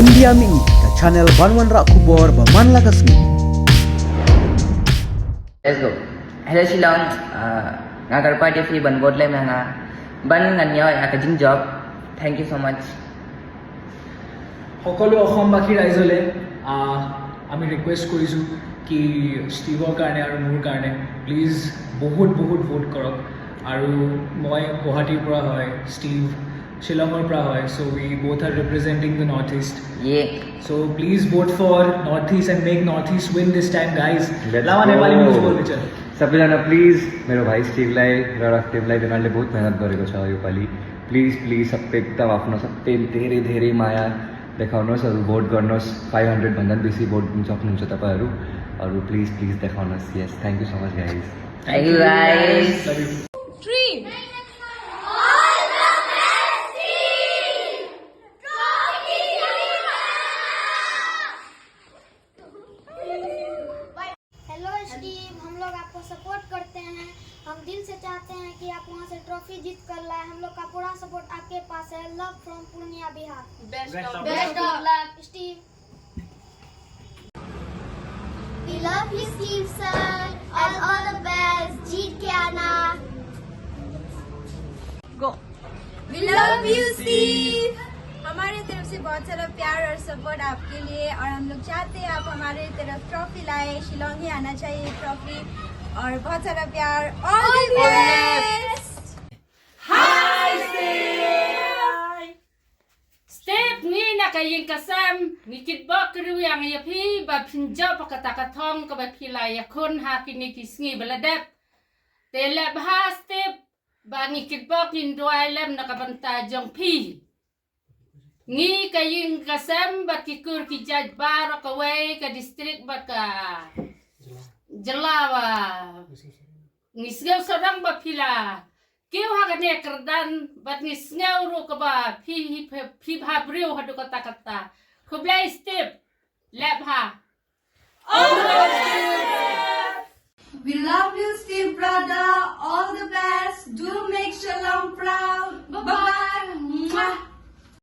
India mi ka channel Banwan Rak Kubor Baman Lagasmi. Let's go. Hello Shillong. Ngagar pa dia free ban board lai nga ban nganyo akajing job. Thank you so much. সকলো অসমবাসী ৰাইজলে আমি request কৰিছোঁ কি ষ্টিভৰ কাৰণে আৰু মোৰ কাৰণে please বহুত ভোট কৰক আৰু মই গুৱাহাটীৰ পৰা হয় ষ্টিভ শ্বিলঙৰ পৰা হয় so we both are representing the northeast so please vote for northeast and make northeast win this time guys lava Nepali news बोल्दै छ सबैजना प्लिज मेरो भाइ स्टिभलाई र टिमलाई तिनीहरूले बहुत मेहनत गरेको छ योपालि प्लिज सबै एकदम आफ्नो सबै धेरै माया देखाउनुहोस् अरू भोट गर्नुहोस् 500 भन्दा बेसी भोट दिन सक्नुहुन्छ तपाईँहरू अरू प्लिज देखाउनुहोस् yes thank you so much guys Thank you guys. Dream. Hello Steve, हम लोग आपको सपोर्ट करते हैं। हम दिल से चाहते हैं कि आप वहाँ से ट्रॉफी जीत कर लाए। हम लोग का पूरा सपोर्ट आपके पास है। Love from Purnia Bihar. Best of luck Steve. We love you, Steve sir, and all the best. जीत के आना. Go. We love you, Steve. हमारे तरफ से बहुत सारा प्यार और सपोर्ट आपके लिए और हम लोग चाहते हैं आप हमारे तरफ ट्रॉफी लाए शिलोंग ही आना चाहिए ट्रॉफी और बहुत सारा प्यार all the best Hi, Steve ni nakayeng kasam ni Kitbok yang ya pi ba pinjau pakatakathong ka ba pilai ya kon ha kini kisngi baladap tele bah Steve ba ni Kitbok indoi lem nakabanta jong pi ngi kayeng kasam ba kikur kijaj bar ka wei ka district ba ka Jelawa ngisgau sarang ba pila Kau hagane kerdan bat ngisngau ru ka ba pi bhabriu hadu kata kublai step lab ha We love you Steve brother all the best do make Shillong